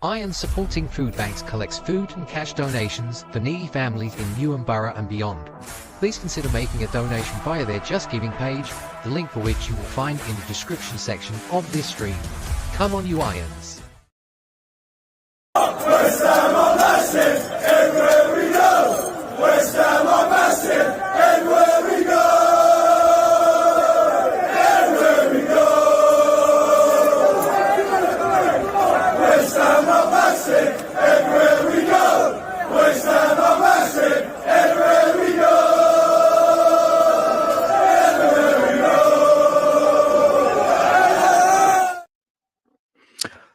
Iron Supporting Food Banks collects food and cash donations for needy families in Newham Borough and beyond. Please consider making a donation via their Just Giving page, the link for which you will find in the description section of this stream. Come on, you Irons! West Ham are massive, everywhere we go. West Ham are massive, everywhere we go. Everywhere we go. West Ham are massive, everywhere we go. West Ham are massive, everywhere we go. Everywhere we go.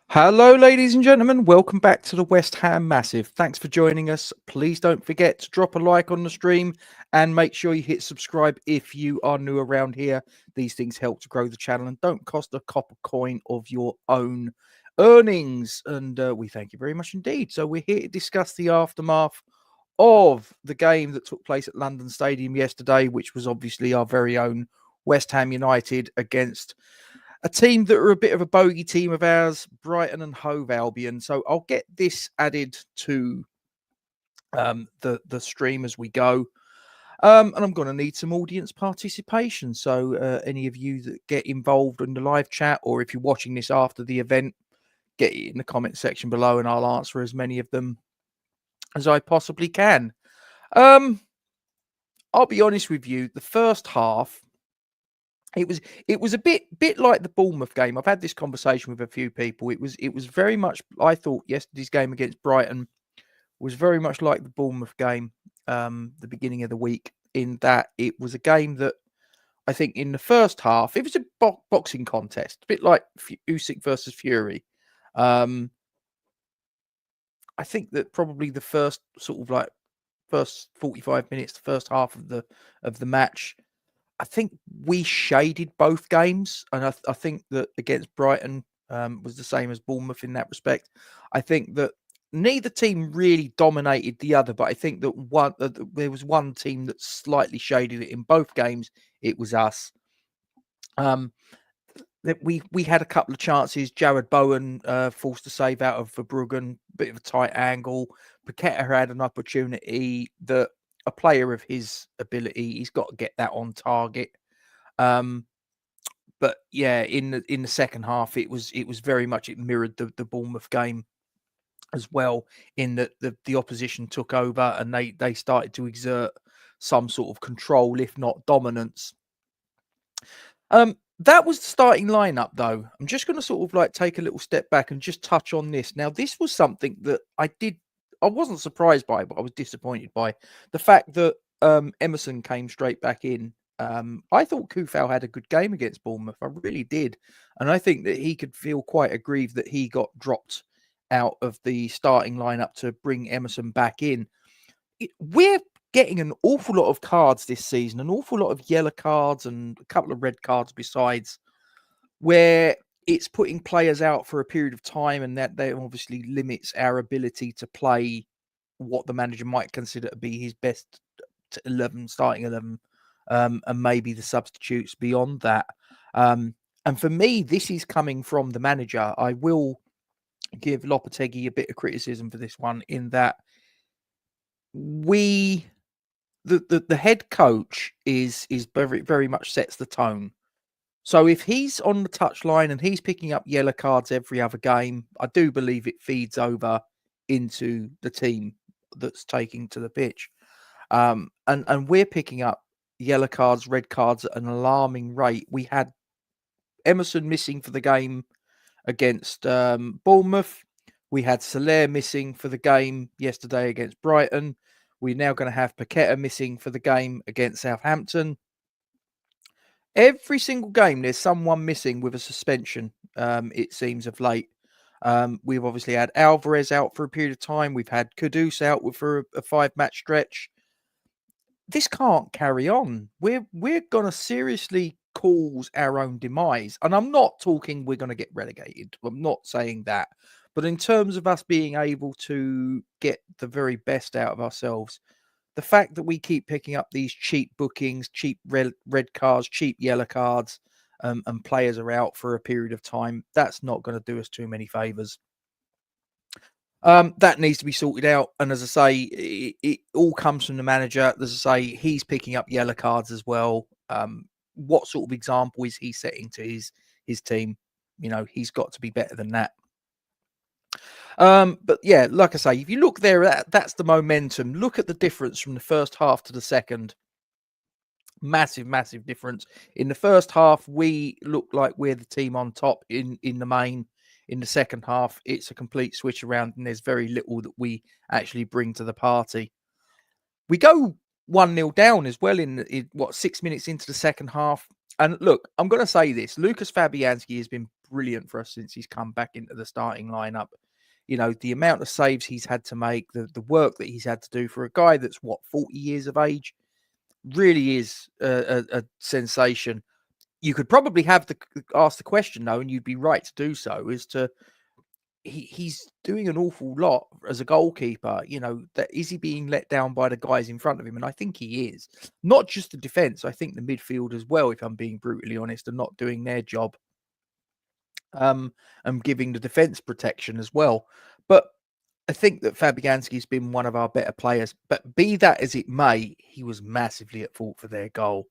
Hello, ladies and gentlemen. Welcome back to the West Ham Massive. Thanks for joining us. Please don't forget to drop a like on the stream and make sure you hit subscribe if you are new around here. These things help to grow the channel and don't cost a copper coin of your own earnings. And we thank you very much indeed. So we're here to discuss the aftermath of the game that took place at London Stadium yesterday, which was obviously our very own West Ham United against a team that are a bit of a bogey team of ours, Brighton and Hove Albion. So I'll get this added to the stream as we go. And I'm going to need some audience participation. So any of you that get involved in the live chat, or if you're watching this after the event, get it in the comment section below and I'll answer as many of them as I possibly can. I'll be honest with you, the first half, it was a bit like the Bournemouth game. I've had this conversation with a few people. It was very much, I thought yesterday's game against Brighton was very much like the Bournemouth game, the beginning of the week, in that it was a game that I think in the first half, it was a boxing contest, a bit like Usyk versus Fury. I think that probably the first first 45 minutes, the first half of the match, I think we shaded both games, and I think that against Brighton was the same as Bournemouth in that respect. I think that neither team really dominated the other, but I think that there was one team that slightly shaded it in both games. It was us. That we had a couple of chances. Jared Bowen forced a save out of Verbruggen, bit of a tight angle. Paqueta had an opportunity that a player of his ability, he's got to get that on target. But yeah, in the second half, it very much, it mirrored the Bournemouth game as well, in that the opposition took over and they started to exert some sort of control, if not dominance. That was the starting lineup, though. I'm just going to sort of like take a little step back and just touch on this. Now, this was something that I wasn't surprised by, but I was disappointed by the fact that Emerson came straight back in. I thought Kufau had a good game against Bournemouth. I really did. And I think that he could feel quite aggrieved that he got dropped out of the starting lineup to bring Emerson back in. We're getting an awful lot of cards this season, an awful lot of yellow cards and a couple of red cards besides, where it's putting players out for a period of time, and that obviously limits our ability to play what the manager might consider to be his best 11, starting 11, and maybe the substitutes beyond that. And for me, this is coming from the manager. I will give Lopetegui a bit of criticism for this one, in that the head coach is very, very much sets the tone. So if he's on the touchline and he's picking up yellow cards every other game, I do believe it feeds over into the team that's taking to the pitch. And we're picking up yellow cards, red cards at an alarming rate. We had Emerson missing for the game against Bournemouth. We had Soler missing for the game yesterday against Brighton. We're now going to have Paqueta missing for the game against Southampton. Every single game, there's someone missing with a suspension, it seems, of late. We've obviously had Alvarez out for a period of time. We've had Kudus out for a 5-match stretch. This can't carry on. We're going to seriously cause our own demise. And I'm not talking we're going to get relegated. I'm not saying that. But in terms of us being able to get the very best out of ourselves, the fact that we keep picking up these cheap bookings, cheap red cards, cheap yellow cards, and players are out for a period of time, that's not going to do us too many favours. That needs to be sorted out. And as I say, it all comes from the manager. As I say, he's picking up yellow cards as well. What sort of example is he setting to his team? He's got to be better than that. But yeah, like I say, if you look there, that's the momentum. Look at the difference from the first half to the second. Massive difference. In the first half, we look like we're the team on top in the main. In the second half, it's a complete switch around, and there's very little that we actually bring to the party. We go 1-0 down as well in 6 minutes into the second half. And look, I'm going to say this: Lucas Fabianski has been brilliant for us since he's come back into the starting lineup. The amount of saves he's had to make, the work that he's had to do for a guy that's 40 years of age, really is a sensation. You could probably ask the question though, and you'd be right to do so, is to he's doing an awful lot as a goalkeeper. That is he being let down by the guys in front of him? And I think he is. Not just the defense, I think the midfield as well, if I'm being brutally honest, are not doing their job. And giving the defense protection as well. But I think that Fabianski's been one of our better players. But be that as it may, he was massively at fault for their goal.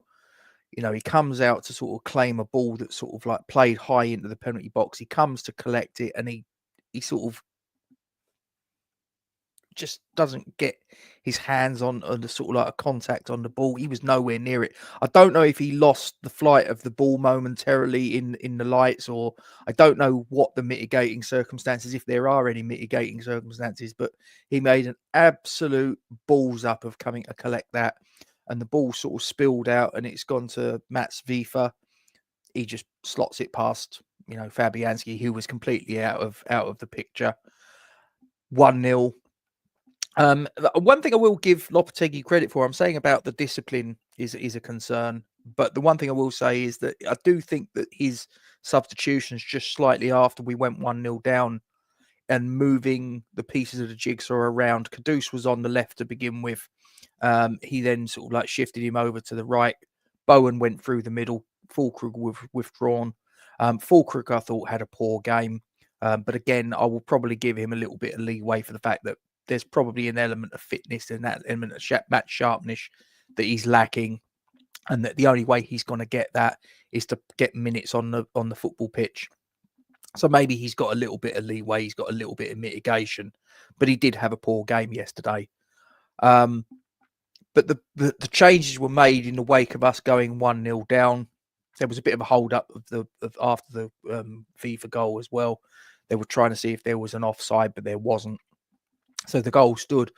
He comes out to sort of claim a ball that's sort of like played high into the penalty box. He comes to collect it, and he sort of just doesn't get his hands on the sort of like a contact on the ball. He was nowhere near it. I don't know if he lost the flight of the ball momentarily in the lights, or I don't know what the mitigating circumstances, if there are any mitigating circumstances, but he made an absolute balls up of coming to collect that. And the ball sort of spilled out, and it's gone to Mats Vifa. He just slots it past, Fabianski, who was completely out of the picture. 1-0. One thing I will give Lopetegui credit for, I'm saying about the discipline is a concern, but the one thing I will say is that I do think that his substitutions just slightly after we went 1-0 down and moving the pieces of the jigsaw around. Kudus was on the left to begin with. He then sort of like shifted him over to the right. Bowen went through the middle. Fulkrug withdrawn. Fulkrug, I thought, had a poor game. But again, I will probably give him a little bit of leeway for the fact that there's probably an element of fitness and that element of match sharpness that he's lacking. And that the only way he's going to get that is to get minutes on the football pitch. So maybe he's got a little bit of leeway. He's got a little bit of mitigation. But he did have a poor game yesterday. But the changes were made in the wake of us going 1-0 down. There was a bit of a hold up after the FIFA goal as well. They were trying to see if there was an offside, but there wasn't. So the goal stood.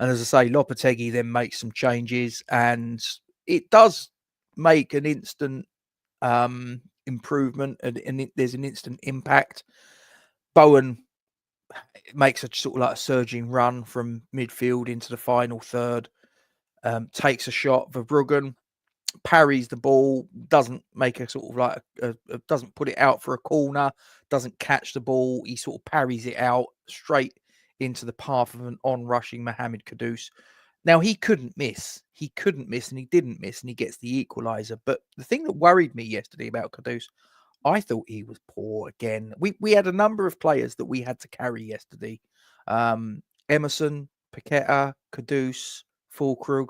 And as I say, Lopetegui then makes some changes, and it does make an instant improvement, and there's an instant impact. Bowen makes a sort of like a surging run from midfield into the final third. Takes a shot. Verbruggen parries the ball, doesn't make a sort of like doesn't put it out for a corner, doesn't catch the ball. He sort of parries it out straight into the path of an on-rushing Mohamed Kudus. Now he couldn't miss, and he didn't miss, and he gets the equaliser. But the thing that worried me yesterday about Kudus, I thought he was poor again. We had a number of players that we had to carry yesterday. Emerson, Paqueta, Kudus, Fulkrug,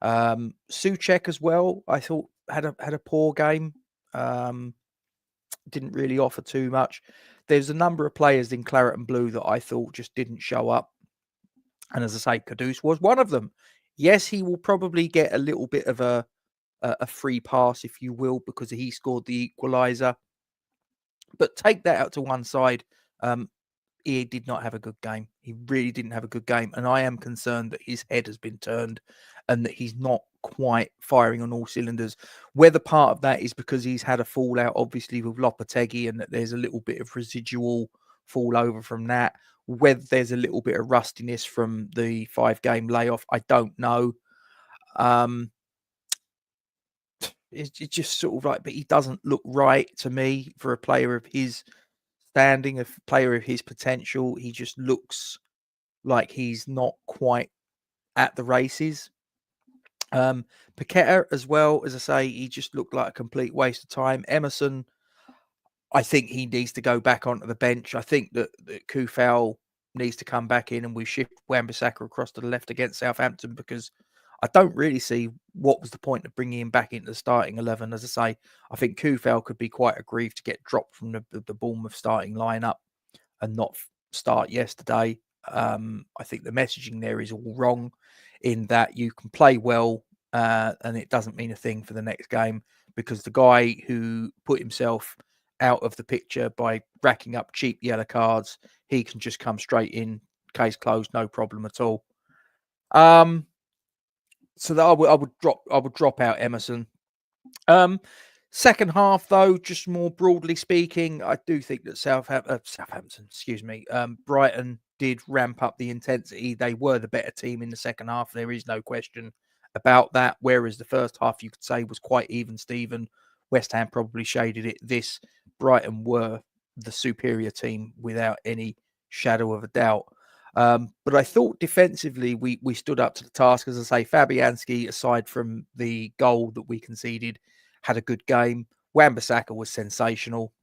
Souček as well. I thought had a poor game. Didn't really offer too much. There's a number of players in claret and blue that I thought just didn't show up. And as I say, Kudus was one of them. Yes, he will probably get a little bit of a free pass, if you will, because he scored the equaliser. But take that out to one side. He did not have a good game. He really didn't have a good game. And I am concerned that his head has been turned and that he's not quite firing on all cylinders. Whether part of that is because he's had a fallout, obviously, with Lopetegui, and that there's a little bit of residual fallover from that. Whether there's a little bit of rustiness from the 5-game layoff, I don't know. It's just sort of like, but he doesn't look right to me for a player of his standing, a player of his potential. He just looks like he's not quite at the races. Paqueta as well, as I say, he just looked like a complete waste of time. Emerson, I think he needs to go back onto the bench. I think that Kufal needs to come back in, and we shift Wan-Bissaka across to the left against Southampton, because I don't really see what was the point of bringing him back into the starting 11. As I say, I think Kufel could be quite aggrieved to get dropped from the Bournemouth starting lineup and not start yesterday. I think the messaging there is all wrong, in that you can play well and it doesn't mean a thing for the next game, because the guy who put himself out of the picture by racking up cheap yellow cards, he can just come straight in, case closed, no problem at all. So that I would drop out Emerson. Second half, though, just more broadly speaking, I do think that Southampton, Brighton did ramp up the intensity. They were the better team in the second half. There is no question about that. Whereas the first half, you could say, was quite even, Stephen. West Ham probably shaded it. Brighton were the superior team without any shadow of a doubt. But I thought defensively we stood up to the task. As I say, Fabianski, aside from the goal that we conceded, had a good game. Wan-Bissaka was sensational.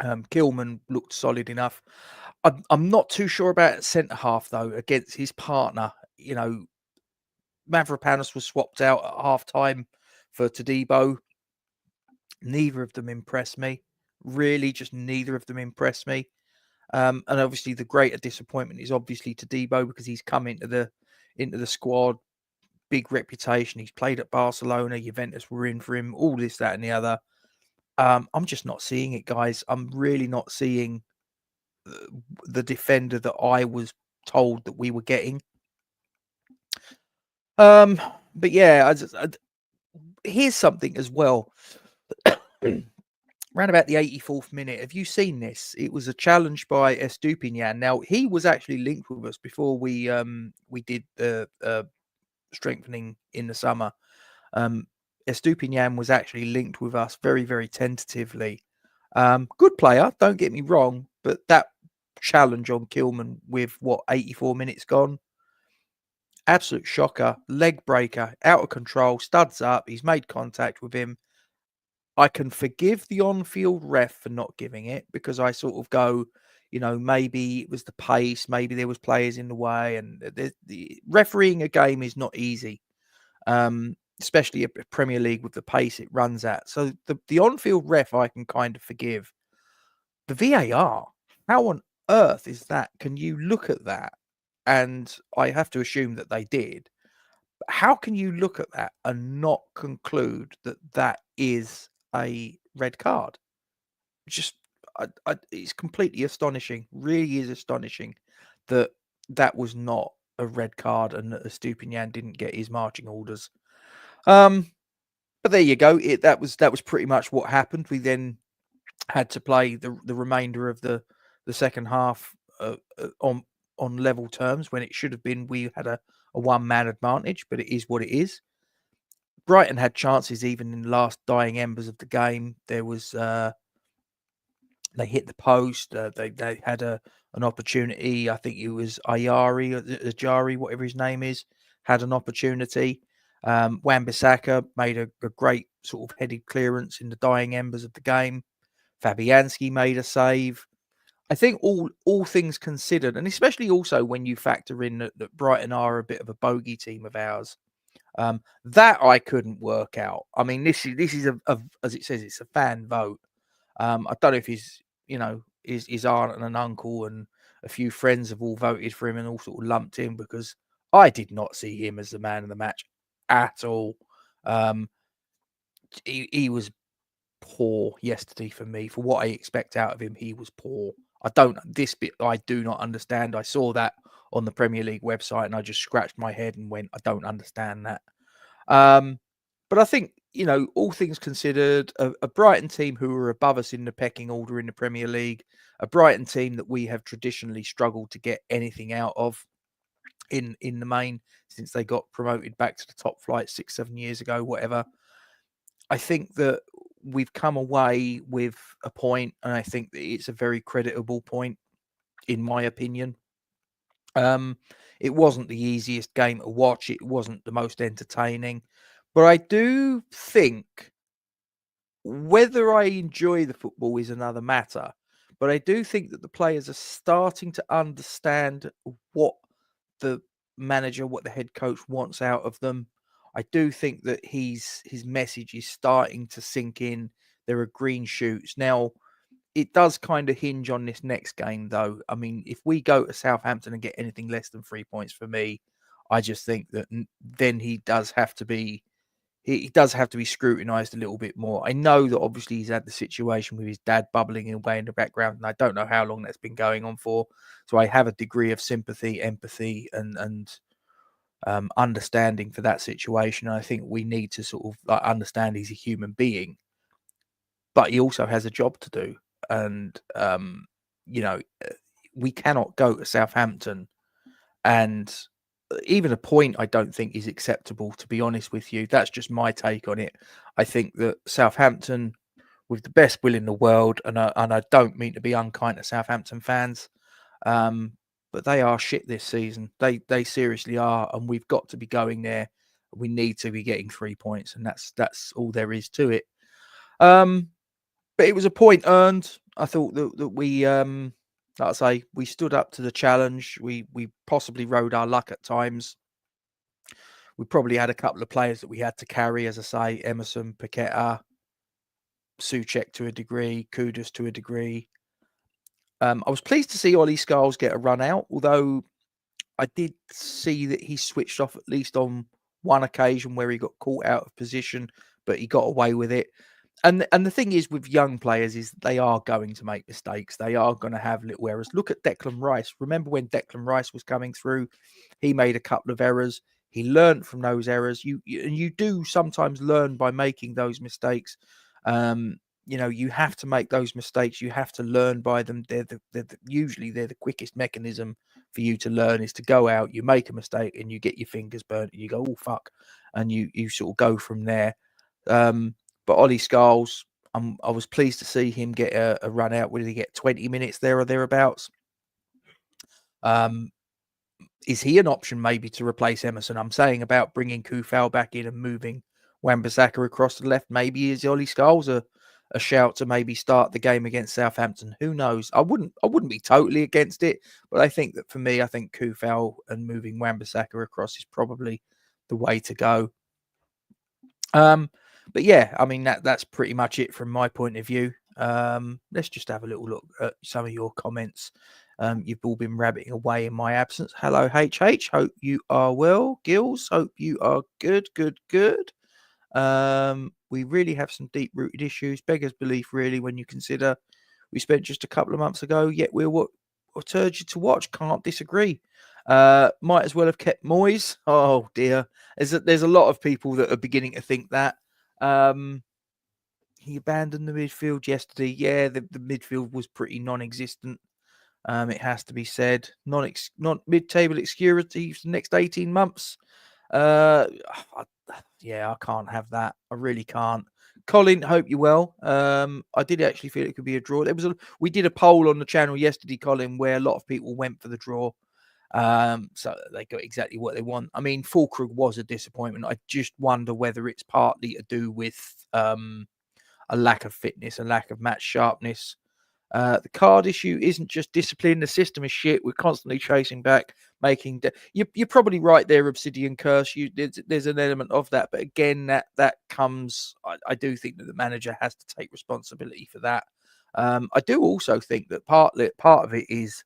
Kilman looked solid enough. I'm not too sure about centre half, though, against his partner. You know, Mavropanos was swapped out at half time for Todibo. Neither of them impressed me. Really, just neither of them impressed me. And obviously, the greater disappointment is obviously Todibo, because he's come into the squad, big reputation. He's played at Barcelona, Juventus were in for him, all this, that, and the other. I'm just not seeing it, guys. I'm really not seeing the defender that I was told that we were getting. But yeah, here's something as well. Round about the 84th minute, have you seen this? It was a challenge by Estupinian. Now, he was actually linked with us before we did the strengthening in the summer. Estupinian was actually linked with us very, very tentatively. Good player, don't get me wrong, but that challenge on Kilman with 84 minutes gone, absolute shocker, leg breaker, out of control, studs up, he's made contact with him. I can forgive the on-field ref for not giving it, because I sort of go, you know, maybe it was the pace, maybe there was players in the way, and the refereeing a game is not easy, especially a Premier League with the pace it runs at. So the on-field ref I can kind of forgive. The VAR, how on earth is that? Can you look at that? And I have to assume that they did. But how can you look at that and not conclude that that is a red card? Just it's completely astonishing. Really is astonishing that that was not a red card and that Estupinian didn't get his marching orders. But there you go. That was pretty much what happened. We then had to play the remainder of the second half on level terms, when it should have been we had a one-man advantage, but it is what it is. Brighton had chances even in the last dying embers of the game. There was they hit the post. They had an opportunity. I think it was Ajari, whatever his name is, had an opportunity. Wan-Bissaka made a great sort of headed clearance in the dying embers of the game. Fabianski made a save. I think all things considered, and especially also when you factor in that Brighton are a bit of a bogey team of ours, that I couldn't work out. I mean, this is a as it says, it's a fan vote. I don't know if his aunt and an uncle and a few friends have all voted for him and all sort of lumped in, because I did not see him as the man of the match at all. He was poor yesterday for me. For what I expect out of him, he was poor. This bit I do not understand. I saw that on the Premier League website and I just scratched my head and went, I don't understand that. But I think, all things considered, a Brighton team who are above us in the pecking order in the Premier League, a Brighton team that we have traditionally struggled to get anything out of in the main since they got promoted back to the top flight 6-7 years ago, whatever. I think that we've come away with a point, and I think that it's a very creditable point, in my opinion. It wasn't the easiest game to watch. It wasn't the most entertaining. But I do think whether I enjoy the football is another matter. but I do think that the players are starting to understand what the manager, what the head coach wants out of them. I do think that his message is starting to sink in. There are green shoots. Now, it does kind of hinge on this next game, though. I mean, if we go to Southampton and get anything less than 3 points for me, I just think that then he does have to be scrutinised a little bit more. I know that obviously he's had the situation with his dad bubbling away in the background, and I don't know how long that's been going on for. So I have a degree of sympathy, empathy, and understanding for that situation. And I think we need to sort of understand he's a human being, but he also has a job to do. And, we cannot go to Southampton and even a point I don't think is acceptable, to be honest with you. That's just my take on it. I think that Southampton, with the best will in the world, and I don't mean to be unkind to Southampton fans, but they are shit this season. They seriously are, and we've got to be going there. We need to be getting 3 points, and that's all there is to it. But it was a point earned. I thought that we, like I say, we stood up to the challenge. We possibly rode our luck at times. We probably had a couple of players that we had to carry, as I say, Emerson, Paqueta, Souček to a degree, Kudus to a degree. I was pleased to see Ollie Scholes get a run out, although I did see that he switched off at least on one occasion where he got caught out of position, but he got away with it. And the thing is with young players is they are going to make mistakes. They are going to have little errors. Look at Declan Rice. Remember when Declan Rice was coming through? He made a couple of errors. He learned from those errors. You do sometimes learn by making those mistakes. You have to make those mistakes. You have to learn by them. Usually they're the quickest mechanism for you to learn is to go out, you make a mistake, and you get your fingers burnt, and you go, oh fuck, and you sort of go from there. But Ollie Scholes, I was pleased to see him get a run out. What did he get? 20 minutes there or thereabouts. Is he an option maybe to replace Emerson? I'm saying about bringing Kufal back in and moving Wan-Bissaka across to the left. Maybe is Ollie Scholes a shout to maybe start the game against Southampton? Who knows? I wouldn't be totally against it, but I think that for me, I think Kufal and moving Wan-Bissaka across is probably the way to go. But yeah, I mean that's pretty much it from my point of view. Let's just have a little look at some of your comments. You've all been rabbiting away in my absence. Hello, HH. Hope you are well. Gills, hope you are good. We really have some deep-rooted issues. Beggars belief, really, when you consider we spent just a couple of months ago, yet we're what urge you to watch. Can't disagree. Might as well have kept Moyes. Oh dear. There's a lot of people that are beginning to think that. He abandoned the midfield yesterday. Yeah, the midfield was pretty non-existent. It has to be said. Not mid-table obscurity for the next 18 months. Yeah, I can't have that. I really can't. Colin, hope you're well. I did actually feel it could be a draw. We did a poll on the channel yesterday, Colin, where a lot of people went for the draw. So they got exactly what they want. I mean, Fulkrug was a disappointment. I just wonder whether it's partly to do with a lack of fitness, a lack of match sharpness. The card issue isn't just discipline. The system is shit. We're constantly chasing back, making. You're probably right there, Obsidian Curse. There's an element of that, but again, that comes. I do think that the manager has to take responsibility for that. I do also think that part of it is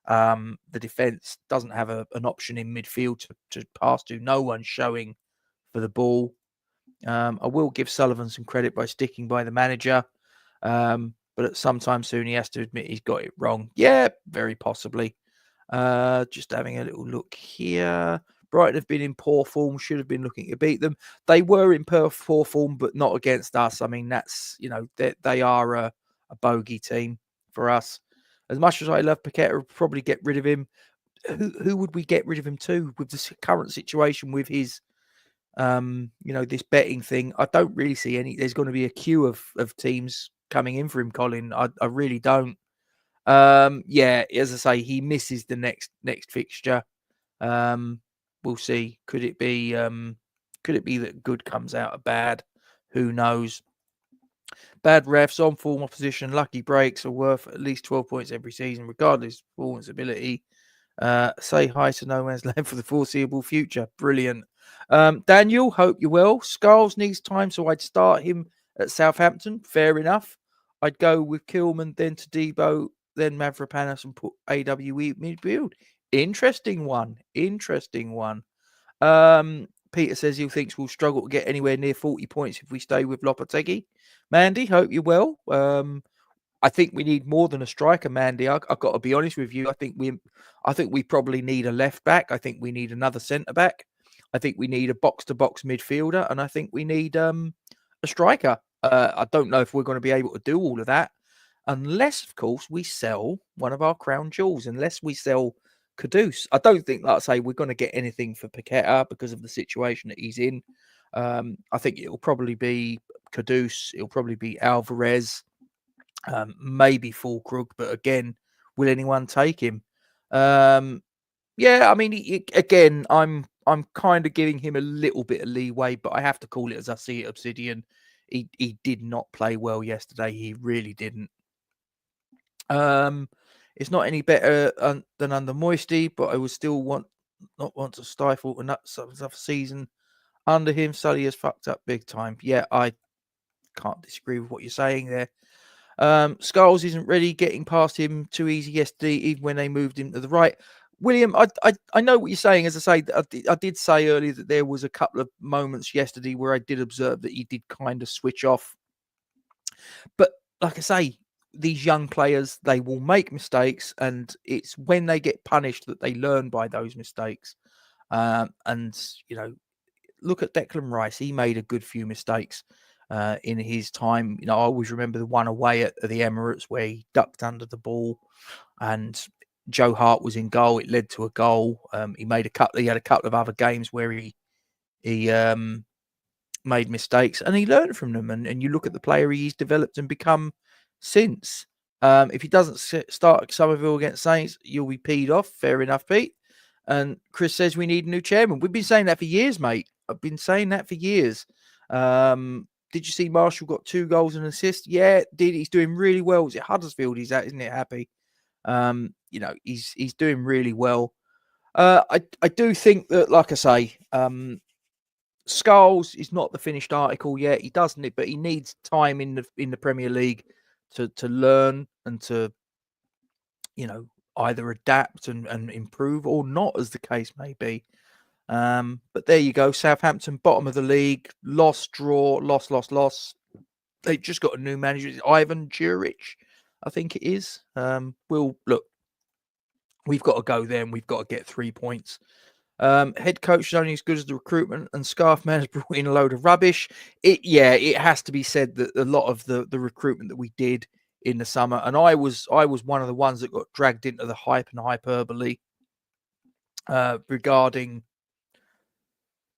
the defence doesn't have an option in midfield to pass to. No one's showing for the ball. I will give Sullivan some credit by sticking by the manager. But at some time soon, he has to admit he's got it wrong. Yeah, very possibly. Just having a little look here. Brighton have been in poor form, should have been looking to beat them. They were in poor form, but not against us. I mean, that's, they are a bogey team for us. As much as I love Paqueta, we'll probably get rid of him. Who would we get rid of him to with the current situation with his, this betting thing? I don't really see any. There's going to be a queue of teams coming in for him, Colin. I really don't. Yeah, as I say, he misses the next fixture. We'll see. Could it be that good comes out of bad? Who knows? Bad refs, on form opposition, lucky breaks are worth at least 12 points every season, regardless of performance ability. Say hi to no man's land for the foreseeable future. Brilliant. Daniel, hope you're well. Skulls needs time, so I'd start him at Southampton. Fair enough. I'd go with Kilman, then to Debo, then Mavropanos, and put AWE midfield. Interesting one. Peter says he thinks we'll struggle to get anywhere near 40 points if we stay with Lopetegui. Mandy, hope you're well. I think we need more than a striker, Mandy. I've got to be honest with you. I think we probably need a left back. I think we need another centre back. I think we need a box to box midfielder, and I think we need a striker. I don't know if we're going to be able to do all of that, unless, of course, we sell one of our crown jewels. Unless we sell Kudus, I don't think, like I say, we're going to get anything for Paqueta because of the situation that he's in. I think it'll probably be Kudus. It'll probably be Alvarez. Maybe Fulkrug, but again, will anyone take him? Yeah, I mean, again, I'm kind of giving him a little bit of leeway, but I have to call it as I see it. Obsidian, he did not play well yesterday. He really didn't. It's not any better than under Moisty, but I would still not want to stifle another season under him. Sully has fucked up big time. Yeah, I can't disagree with what you're saying there. Skulls isn't really getting past him too easy yesterday, even when they moved him to the right. William, I know what you're saying. As I say, I did say earlier that there was a couple of moments yesterday where I did observe that he did kind of switch off. But like I say, these young players, they will make mistakes, and it's when they get punished that they learn by those mistakes. And, you know, look at Declan Rice. He made a good few mistakes in his time. You know, I always remember the one away at the Emirates where he ducked under the ball and Joe Hart was in goal. It led to a goal. He had a couple of other games where he made mistakes and he learned from them. And you look at the player he's developed and become since. If he doesn't start at Somerville against Saints, you'll be peed off. Fair enough, Pete. And Chris says we need a new chairman. We've been saying that for years, mate. I've been saying that for years. Did you see Marshall got 2 goals and an assist? Yeah, did. He's doing really well. Is it Huddersfield he's at, isn't it, Happy? You know, he's doing really well. I do think that, like I say, Skulls is not the finished article yet. He doesn't it, but he needs time in the Premier League to learn and to, you know, either adapt and improve or not, as the case may be. But there you go. Southampton, bottom of the league, loss. They just got a new manager, Ivan Juric, I think it is. We'll look. We've got to go there, and we've got to get 3 points. Head coach is only as good as the recruitment, and Scarfman has brought in a load of rubbish. It has to be said that a lot of the recruitment that we did in the summer, and I was one of the ones that got dragged into the hype and hyperbole regarding,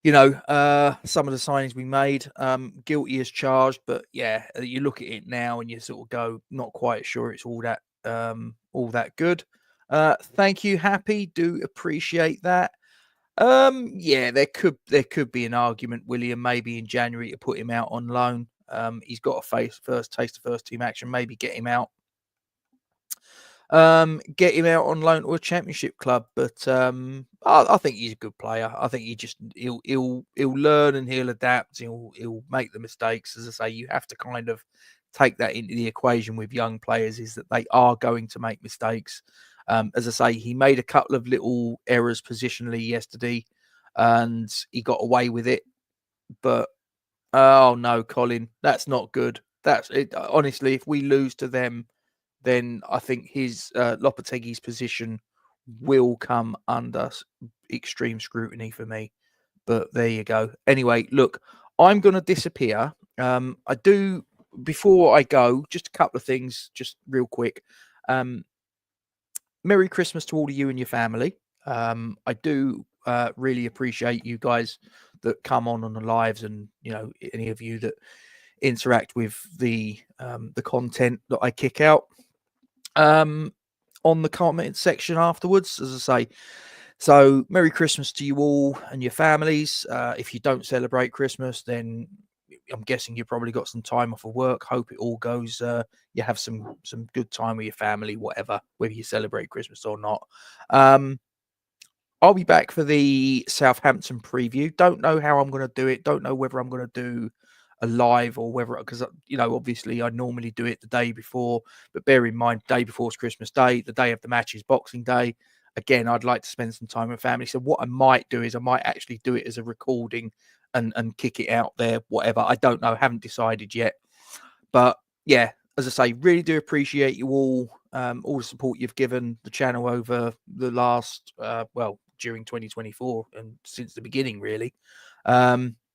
you know, some of the signings we made. Guilty as charged, but yeah, you look at it now and you sort of go, not quite sure it's all that good. Thank you, Happy. Do appreciate that. Yeah, there could be an argument, William, maybe in January to put him out on loan. He's got a taste of first team action. Maybe get him out. Get him out on loan to a championship club, but I think he's a good player. I think he'll learn and he'll adapt. He'll make the mistakes. As I say, you have to kind of take that into the equation with young players, is that they are going to make mistakes. As I say, he made a couple of little errors positionally yesterday, and he got away with it. But oh no, Colin, that's not good. That's it. Honestly, if we lose to them, then I think his Lopetegui's position will come under extreme scrutiny for me. But there you go. Anyway, look, I'm going to disappear. Before I go, just a couple of things, just real quick. Merry Christmas to all of you and your family. I do really appreciate you guys that come on the lives, and, you know, any of you that interact with the content that I kick out on the comment section afterwards, as I say. So Merry Christmas to you all and your families. If you don't celebrate Christmas, then I'm guessing you probably got some time off of work. Hope it all goes. You have some good time with your family, whatever, whether you celebrate Christmas or not. I'll be back for the Southampton preview. Don't know how I'm going to do it. Don't know whether I'm going to do a live or whether, because, you know, obviously I normally do it the day before, but bear in mind, day before is Christmas Day. The day of the match is Boxing Day. Again, I'd like to spend some time with family. So what I might do is I might actually do it as a recording and kick it out there, whatever. I don't know. Haven't decided yet. But yeah, as I say, really do appreciate you all the support you've given the channel over the last, during 2024 and since the beginning, really.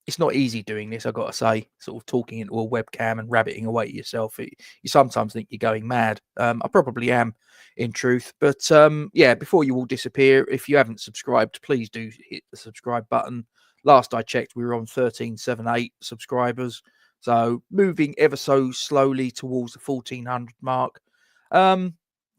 It's not easy doing this, I've got to say, sort of talking into a webcam and rabbiting away at yourself. You sometimes think you're going mad. I probably am, in truth. But yeah, before you all disappear, if you haven't subscribed, please do hit the subscribe button. Last I checked, we were on 1378 subscribers. So moving ever so slowly towards the 1400 mark.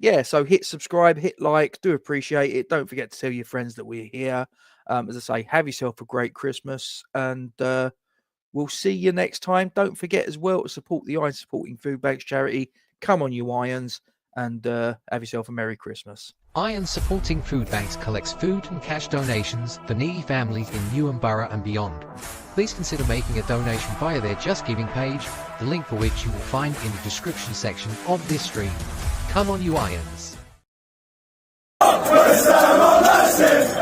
Yeah, so hit subscribe, hit like, do appreciate it. Don't forget to tell your friends that we're here. As I say, have yourself a great Christmas, and we'll see you next time. Don't forget as well to support the Iron Supporting Food Banks charity. Come on, you Irons, and have yourself a Merry Christmas. Iron Supporting Food Banks collects food and cash donations for needy families in Newham Borough and beyond. Please consider making a donation via their Just Giving page, the link for which you will find in the description section of this stream. Come on, you Irons. West Ham are massive.